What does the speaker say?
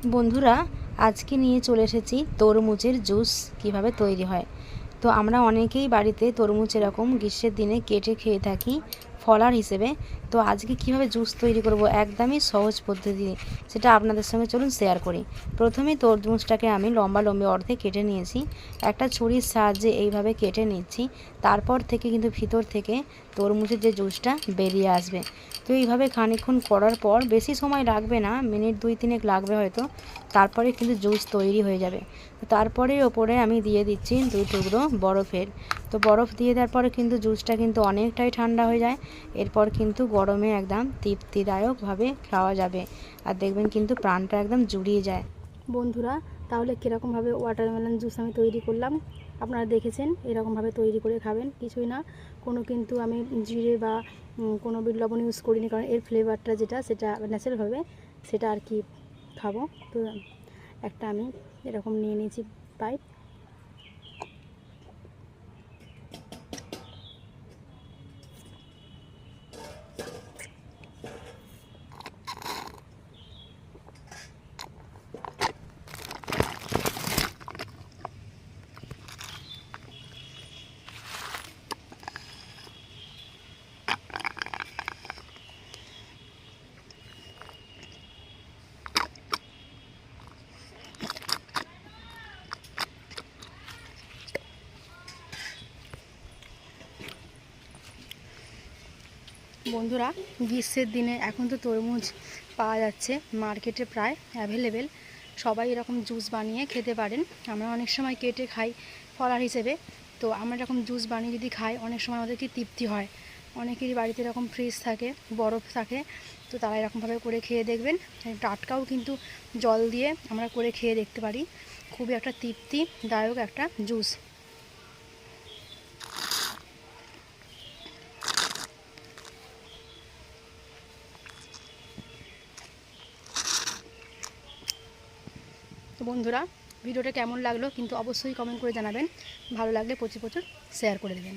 বন্ধুরা, আজকে নিয়ে চলে এসেছি তরমুজের জুস কিভাবে তৈরি হয়। তো আমরা অনেকেই বাড়িতে তরমুজ এরকম গ্রীষ্মের দিনে কেটে খেয়ে থাকি ফলার হিসেবে। তো আজকে কিভাবে জুস তৈরি করব একদমই সহজ পদ্ধতি, সেটা আপনাদের সঙ্গে চলুন শেয়ার করি। প্রথমেই তরমুজটাকে আমি লম্বা অর্ধে কেটে নিয়েছি। একটা ছুরির সাহায্যে এইভাবে কেটে নিচ্ছি। তারপর থেকে কিন্তু ভিতর থেকে তরমুজের যে জুসটা বেরিয়ে আসবে। তো এইভাবে খানিকক্ষণ করার পর, বেশি সময় লাগবে না, মিনিট 2-3 লাগবে হয়তো, তারপরে কিন্তু জুস তৈরি হয়ে যাবে। তো তারপরে ওপরে আমি দিয়ে দিচ্ছি 2 টুকরো বরফের। তো বরফ দিয়ে দেওয়ার পরে কিন্তু জুসটা কিন্তু অনেকটাই ঠান্ডা হয়ে যায়। এরপর কিন্তু গরমে একদম তৃপ্তিদায়কভাবে খাওয়া যাবে, আর দেখবেন কিন্তু প্রাণটা একদম জুড়িয়ে যায়। বন্ধুরা, তাহলে কীরকমভাবে ওয়াটারমেলন জুস আমি তৈরি করলাম আপনারা দেখেছেন। এরকমভাবে তৈরি করে খাবেন, কিছুই না, কোনো কিন্তু আমি জিরে বা কোনো বিট লবণ ইউজ করিনি, কারণ এর ফ্লেভারটা যেটা সেটা ন্যাচারালভাবে সেটা আর কি খাবো। তো একটা আমি এরকম নিয়ে নিয়েছি পাইপ। বন্ধুরা, গ্রীষ্মের দিনে এখন তো তরমুজ পাওয়া যাচ্ছে মার্কেটে, প্রায় অ্যাভেলেবেল। সবাই এরকম জুস বানিয়ে খেতে পারেন। আমরা অনেক সময় কেটে খাই ফলার হিসেবে। তো আমরা এরকম জুস বানিয়ে যদি খাই, অনেক সময় আমাদের কি তৃপ্তি হয়। অনেকেরই বাড়িতে এরকম ফ্রিজ থাকে, বরফ থাকে, তো তারা এরকমভাবে করে খেয়ে দেখবেন। টাটকাও কিন্তু জল দিয়ে আমরা করে খেয়ে দেখতে পারি। খুবই একটা তৃপ্তিদায়ক একটা জুস। তো বন্ধুরা, ভিডিওটা কেমন লাগলো কিন্তু অবশ্যই কমেন্ট করে জানাবেন। ভালো লাগলে প্রচুর শেয়ার করে দেবেন।